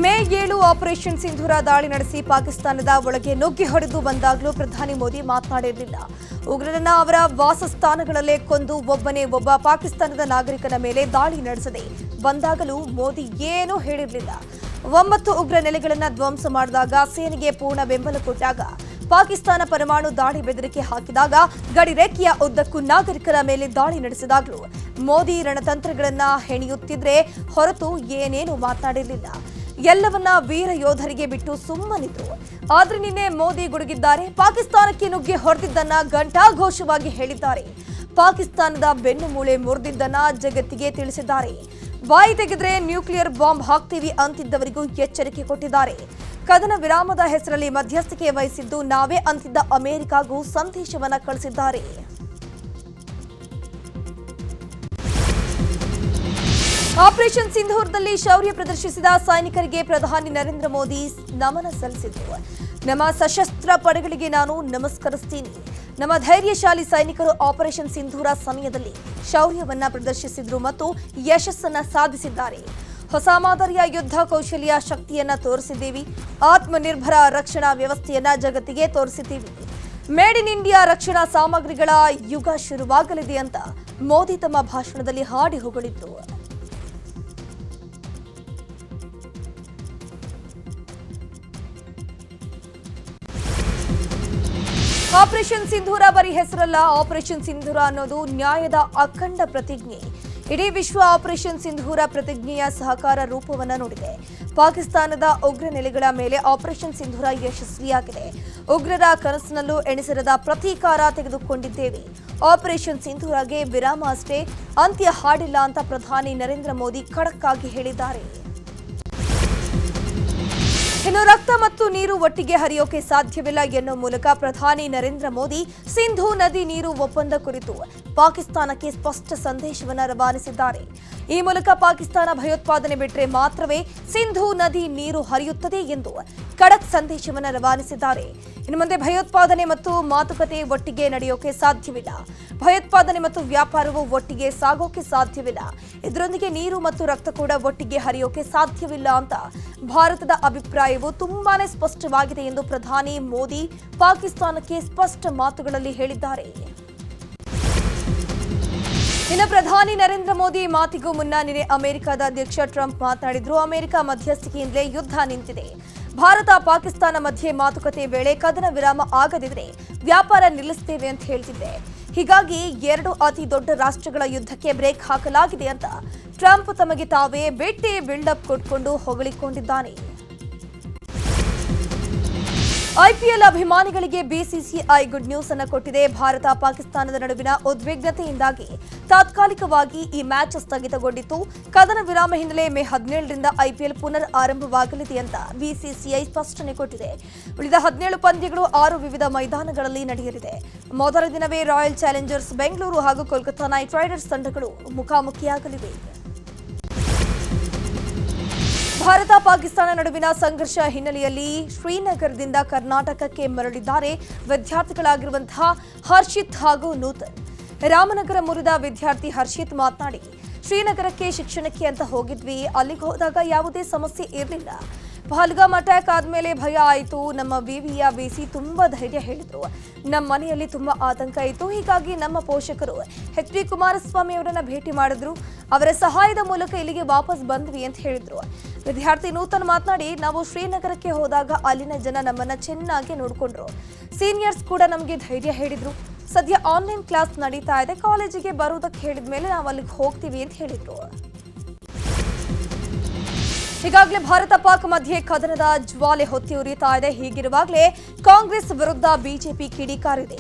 May 7 operation ಸಿಂಧೂರ ದಾಳಿ ನಡೆಸಿ ಪಾಕಿಸ್ತಾನದ ಒಳಗೆ ನುಗ್ಗಿ ಹೊಡೆದು ಬಂದಾಗಲೂ ಪ್ರಧಾನಿ ಮೋದಿ ಮಾತನಾಡಿರಲಿಲ್ಲ. ಉಗ್ರರನ್ನ ಅವರ ವಾಸಸ್ಥಾನಗಳಲ್ಲೇ ಕೊಂದು ಒಬ್ಬ ಪಾಕಿಸ್ತಾನದ ನಾಗರಿಕನ ಮೇಲೆ ದಾಳಿ ನಡೆಸದೆ ಬಂದಾಗಲೂ ಮೋದಿ ಏನೂ ಹೇಳಿರಲಿಲ್ಲ. 9 ಉಗ್ರ ನೆಲೆಗಳನ್ನು ಧ್ವಂಸ ಮಾಡಿದಾಗ ಸೇನೆಗೆ ಪೂರ್ಣ ಬೆಂಬಲ ಕೊಟ್ಟಾಗ ಪಾಕಿಸ್ತಾನ ಪರಮಾಣು ದಾಳಿ ಬೆದರಿಕೆ ಹಾಕಿದಾಗ ಗಡಿರೇಖೆಯ ಉದ್ದಕ್ಕೂ ನಾಗರಿಕರ ಮೇಲೆ ದಾಳಿ ನಡೆಸಿದಾಗಲೂ ಮೋದಿ ರಣತಂತ್ರಗಳನ್ನ ಹೆಣೆಯುತ್ತಿದ್ರೆ ಹೊರತು ಏನೇನು ಮಾತನಾಡಿರಲಿಲ್ಲ. ಎಲ್ಲವನ್ನ ವೀರ ಯೋಧರಿಗೆ ಬಿಟ್ಟು ಸುಮ್ಮನಿದ್ರು. ಆದ್ರೆ ನಿನ್ನೆ ಮೋದಿ ಗುಡುಗಿದ್ದಾರೆ. ಪಾಕಿಸ್ತಾನಕ್ಕೆ ನುಗ್ಗಿ ಹೊಡೆದಿದ್ದನ್ನ ಘಂಟಾಘೋಷವಾಗಿ ಹೇಳಿದ್ದಾರೆ. ಪಾಕಿಸ್ತಾನದ ಬೆನ್ನು ಮೂಳೆ ಮುರಿದಿದ್ದನ್ನ ಜಗತ್ತಿಗೆ ತಿಳಿಸಿದ್ದಾರೆ. ಬಾಯಿ ತೆಗೆದ್ರೆ ನ್ಯೂಕ್ಲಿಯರ್ ಬಾಂಬ್ ಹಾಕ್ತೀವಿ ಅಂತಿದ್ದವರಿಗೂ ಎಚ್ಚರಿಕೆ ಕೊಟ್ಟಿದ್ದಾರೆ. ಕದನ ವಿರಾಮದ ಹೆಸರಲ್ಲಿ ಮಧ್ಯಸ್ಥಿಕೆ ವಹಿಸಿದ್ದು ನಾವೇ ಅಂತಿದ್ದ ಅಮೆರಿಕಾಗೂ ಸಂದೇಶವನ್ನ ಕಳಿಸಿದ್ದಾರೆ. ಆಪರೇಷನ್ ಸಿಂಧೂರದಲ್ಲಿ ಶೌರ್ಯ ಪ್ರದರ್ಶಿಸಿದ ಸೈನಿಕರಿಗೆ ಪ್ರಧಾನಿ ನರೇಂದ್ರ ಮೋದಿ ನಮನ ಸಲ್ಲಿಸಿದರು. ನಮ್ಮ ಸಶಸ್ತ್ರ ಪಡೆಗಳಿಗೆ ನಾನು ನಮಸ್ಕರಿಸ್ತೀನಿ. ನಮ್ಮ ಧೈರ್ಯಶಾಲಿ ಸೈನಿಕರು ಆಪರೇಷನ್ ಸಿಂಧೂರ ಸಮಯದಲ್ಲಿ ಶೌರ್ಯವನ್ನ ಪ್ರದರ್ಶಿಸಿದ್ರು ಮತ್ತು ಯಶಸ್ಸನ್ನ ಸಾಧಿಸಿದ್ದಾರೆ. ಹೊಸ ಮಾದರಿಯ ಯುದ್ಧ ಕೌಶಲ್ಯ ಶಕ್ತಿಯನ್ನ ತೋರಿಸಿದ್ದೀವಿ. ಆತ್ಮನಿರ್ಭರ ರಕ್ಷಣಾ ವ್ಯವಸ್ಥೆಯನ್ನ ಜಗತ್ತಿಗೆ ತೋರಿಸಿದ್ದೀವಿ. ಮೇಡ್ ಇನ್ ಇಂಡಿಯಾ ರಕ್ಷಣಾ ಸಾಮಗ್ರಿಗಳ ಯುಗ ಶುರುವಾಗಲಿದೆ ಅಂತ ಮೋದಿ ತಮ್ಮ ಭಾಷಣದಲ್ಲಿ ಹಾಡಿ ಹೊಗಳಿದ್ರು. ಆಪರೇಷನ್ ಸಿಂಧೂರ ಬರೀ ಹೆಸರಲ್ಲ, ಆಪರೇಷನ್ ಸಿಂಧೂರ ಅನ್ನೋದು ನ್ಯಾಯದ ಅಖಂಡ ಪ್ರತಿಜ್ಞೆ. ಇಡೀ ವಿಶ್ವ ಆಪರೇಷನ್ ಸಿಂಧೂರ ಪ್ರತಿಜ್ಞೆಯ ಸಹಕಾರ ರೂಪವನ್ನ ನೋಡಿದೆ. ಪಾಕಿಸ್ತಾನದ ಉಗ್ರ ನೆಲೆಗಳ ಮೇಲೆ ಆಪರೇಷನ್ ಸಿಂಧೂರ ಯಶಸ್ವಿಯಾಗಿದೆ. ಉಗ್ರರ ಕನಸಿನಲ್ಲೂ ಎಣಿಸಿರದ ಪ್ರತೀಕಾರ ತೆಗೆದುಕೊಂಡಿದ್ದೇವೆ. ಆಪರೇಷನ್ ಸಿಂಧೂರಗೆ ವಿರಾಮ ಅಷ್ಟೇ, ಅಂತ್ಯ ಹಾಡಿಲ್ಲ ಅಂತ ಪ್ರಧಾನಿ ನರೇಂದ್ರ ಮೋದಿ ಖಡಕ್ ಆಗಿ ಹೇಳಿದ್ದಾರೆ. ಇನ್ನು ರಕ್ತ ಮತ್ತು ನೀರು ಒಟ್ಟಿಗೆ ಹರಿಯೋಕೆ ಸಾಧ್ಯವಿಲ್ಲ ಎನ್ನುವ ಮೂಲಕ ಪ್ರಧಾನಿ ನರೇಂದ್ರ ಮೋದಿ ಸಿಂಧೂ ನದಿ ನೀರು ಒಪ್ಪಂದ ಕುರಿತು ಪಾಕಿಸ್ತಾನಕ್ಕೆ ಸ್ಪಷ್ಟ ಸಂದೇಶವನ್ನು ರವಾನಿಸಿದ್ದಾರೆ. ಈ ಮೂಲಕ ಪಾಕಿಸ್ತಾನ ಭಯೋತ್ಪಾದನೆ ಬಿಟ್ಟರೆ ಮಾತ್ರವೇ ಸಿಂಧೂ ನದಿ ನೀರು ಹರಿಯುತ್ತದೆ ಎಂದು ಖಡಕ್ ಸಂದೇಶವನ್ನು ರವಾನಿಸಿದ್ದಾರೆ. ಇನ್ನು ಮುಂದೆ ಭಯೋತ್ಪಾದನೆ ಮತ್ತು ಮಾತುಕತೆ ಒಟ್ಟಿಗೆ ನಡೆಯೋಕೆ ಸಾಧ್ಯವಿಲ್ಲ. ಭಯೋತ್ಪಾದನೆ ಮತ್ತು ವ್ಯಾಪಾರವು ಒಟ್ಟಿಗೆ ಸಾಗೋಕೆ ಸಾಧ್ಯವಿಲ್ಲ. ಇದರೊಂದಿಗೆ ನೀರು ಮತ್ತು ರಕ್ತ ಕೂಡ ಒಟ್ಟಿಗೆ ಹರಿಯೋಕೆ ಸಾಧ್ಯವಿಲ್ಲ ಅಂತ ಭಾರತದ ಅಭಿಪ್ರಾಯವು ತುಂಬಾನೇ ಸ್ಪಷ್ಟವಾಗಿದೆ ಎಂದು ಪ್ರಧಾನಿ ಮೋದಿ ಪಾಕಿಸ್ತಾನಕ್ಕೆ ಸ್ಪಷ್ಟ ಮಾತುಗಳಲ್ಲಿ ಹೇಳಿದ್ದಾರೆ. ಇನ್ನು ಪ್ರಧಾನಿ ನರೇಂದ್ರ ಮೋದಿ ಮಾತಿಗೂ ಮುನ್ನ ನಿನ್ನೆ ಅಮೆರಿಕದ ಅಧ್ಯಕ್ಷ ಟ್ರಂಪ್ ಮಾತನಾಡಿದ್ರು. ಅಮೆರಿಕ ಮಧ್ಯಸ್ಥಿಕೆಯಿಂದಲೇ ಯುದ್ಧ ನಿಂತಿದೆ. ಭಾರತ ಪಾಕಿಸ್ತಾನ ಮಧ್ಯೆ ಮಾತುಕತೆ ವೇಳೆ ಕದನ ವಿರಾಮ ಆಗದಿದ್ರೆ ವ್ಯಾಪಾರ ನಿಲ್ಲಿಸುತ್ತೇವೆ ಅಂತ ಹೇಳ್ತಿದ್ದೆ. ಹೀಗಾಗಿ 2 ಅತಿ ದೊಡ್ಡ ರಾಷ್ಟ್ರಗಳ ಯುದ್ಧಕ್ಕೆ ಬ್ರೇಕ್ ಹಾಕಲಾಗಿದೆ ಅಂತ ಟ್ರಂಪ್ ತಮಗೆ ತಾವೇ ಬೆಟ್ಟಿ ಬಿಲ್ಡಪ್ ಕೊಟ್ಕೊಂಡು ಹೊಗಳಿಕೊಂಡಿದ್ದಾನೆ. ಐಪಿಎಲ್ ಅಭಿಮಾನಿಗಳಿಗೆ ಬಿಸಿಸಿಐ ಗುಡ್ ನ್ಯೂಸ್ ಅನ್ನು ಕೊಟ್ಟಿದೆ. ಭಾರತ ಪಾಕಿಸ್ತಾನದ ನಡುವಿನ ಉದ್ವಿಗ್ನತೆಯಿಂದಾಗಿ ತಾತ್ಕಾಲಿಕವಾಗಿ ಈ ಮ್ಯಾಚ್ ಸ್ಥಗಿತಗೊಂಡಿತ್ತು. ಕದನ ವಿರಾಮ ಹಿನ್ನೆಲೆ ಮೇ 17ರಿಂದ ಐಪಿಎಲ್ ಪುನರ್ ಆರಂಭವಾಗಲಿದೆ ಅಂತ ಬಿಸಿಸಿಐ ಸ್ಪಷ್ಟನೆ ಕೊಟ್ಟಿದೆ. ಉಳಿದ 17 ಪಂದ್ಯಗಳು 6 ವಿವಿಧ ಮೈದಾನಗಳಲ್ಲಿ ನಡೆಯಲಿದೆ. ಮೊದಲ ದಿನವೇ ರಾಯಲ್ ಚಾಲೆಂಜರ್ಸ್ ಬೆಂಗಳೂರು ಹಾಗೂ ಕೋಲ್ಕತಾ ನೈಟ್ ರೈಡರ್ಸ್ ತಂಡಗಳು ಮುಖಾಮುಖಿಯಾಗಲಿವೆ. ಭಾರತ ಪಾಕಿಸ್ತಾನ ನಡುವಿನ ಸಂಘರ್ಷ ಹಿನ್ನೆಲೆಯಲ್ಲಿ ಶ್ರೀನಗರದಿಂದ ಕರ್ನಾಟಕಕ್ಕೆ ಮರಳಿದ್ದಾರೆ ವಿದ್ಯಾರ್ಥಿಗಳಾಗಿರುವಂತಹ ಹರ್ಷಿತ್ ಹಾಗೂ ನೂತನ್. ರಾಮನಗರ ಮುರಿದ ವಿದ್ಯಾರ್ಥಿ ಹರ್ಷಿತ್ ಮಾತನಾಡಿ, ಶ್ರೀನಗರಕ್ಕೆ ಶಿಕ್ಷಣಕ್ಕೆ ಅಂತ ಹೋಗಿದ್ವಿ. ಅಲ್ಲಿಗೆ ಹೋದಾಗ ಯಾವುದೇ ಸಮಸ್ಯೆ ಇರಲಿಲ್ಲ. ಪಹಲ್ಗಾಮ್ ಅಟ್ಯಾಕ್ ಆದ್ಮೇಲೆ ಭಯ ಆಯಿತು. ನಮ್ಮ ವಿವಿಯ ವಿಸಿ ತುಂಬಾ ಧೈರ್ಯ ಹೇಳಿದ್ರು. ನಮ್ಮ ಮನೆಯಲ್ಲಿ ತುಂಬಾ ಆತಂಕ ಇತ್ತು. ಹೀಗಾಗಿ ನಮ್ಮ ಪೋಷಕರು ಎಚ್ ಡಿ ಕುಮಾರಸ್ವಾಮಿ ಅವರನ್ನ ಭೇಟಿ ಮಾಡಿದ್ರು. ಅವರ ಸಹಾಯದ ಮೂಲಕ ಇಲ್ಲಿಗೆ ವಾಪಸ್ ಬಂದ್ವಿ ಅಂತ ಹೇಳಿದ್ರು. ವಿದ್ಯಾರ್ಥಿ ನೂತನ್ ಮಾತನಾಡಿ, ನಾವು ಶ್ರೀನಗರಕ್ಕೆ ಹೋದಾಗ ಅಲ್ಲಿನ ಜನ ನಮ್ಮನ್ನ ಚೆನ್ನಾಗಿ ನೋಡಿಕೊಂಡ್ರು. ಸೀನಿಯರ್ಸ್ ಕೂಡ ನಮಗೆ ಧೈರ್ಯ ಹೇಳಿದ್ರು. ಸದ್ಯ ಆನ್ಲೈನ್ ಕ್ಲಾಸ್ ನಡೀತಾ ಇದೆ. ಕಾಲೇಜಿಗೆ ಬರುವುದಕ್ಕೆ ಹೇಳಿದ ಮೇಲೆ ನಾವು ಅಲ್ಲಿಗೆ ಹೋಗ್ತೀವಿ ಅಂತ ಹೇಳಿದ್ರು. ಈಗಾಗಲೇ ಭಾರತ ಪಾಕ್ ಮಧ್ಯೆ ಕದನದ ಜ್ವಾಲೆ ಹೊತ್ತಿ ಉರಿಯುತ್ತಾ ಇದೆ. ಹೀಗಿರುವಾಗಲೇ ಕಾಂಗ್ರೆಸ್ ವಿರುದ್ಧ ಬಿಜೆಪಿ ಕಿಡಿಕಾರಿದೆ.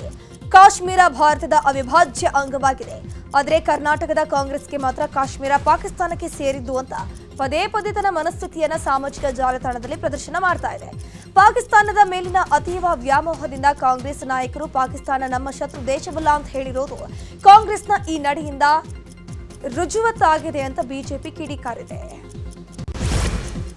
ಕಾಶ್ಮೀರ ಭಾರತದ ಅವಿಭಾಜ್ಯ ಅಂಗವಾಗಿದೆ. ಆದರೆ ಕರ್ನಾಟಕದ ಕಾಂಗ್ರೆಸ್ಗೆ ಮಾತ್ರ ಕಾಶ್ಮೀರ ಪಾಕಿಸ್ತಾನಕ್ಕೆ ಸೇರಿದ್ದು ಅಂತ ಪದೇ ಪದೇ ತನ್ನ ಮನಸ್ಥಿತಿಯನ್ನ ಸಾಮಾಜಿಕ ಜಾಲತಾಣದಲ್ಲಿ ಪ್ರದರ್ಶನ ಮಾಡ್ತಾ ಇದೆ. ಪಾಕಿಸ್ತಾನದ ಮೇಲಿನ ಅತೀವ ವ್ಯಾಮೋಹದಿಂದ ಕಾಂಗ್ರೆಸ್ ನಾಯಕರು ಪಾಕಿಸ್ತಾನ ನಮ್ಮ ಶತ್ರು ದೇಶವಲ್ಲ ಅಂತ ಹೇಳಿರೋದು ಕಾಂಗ್ರೆಸ್ನ ಈ ನಡೆಯಿಂದ ರುಜುವಾತಾಗಿದೆ ಅಂತ ಬಿಜೆಪಿ ಕಿಡಿಕಾರಿದೆ.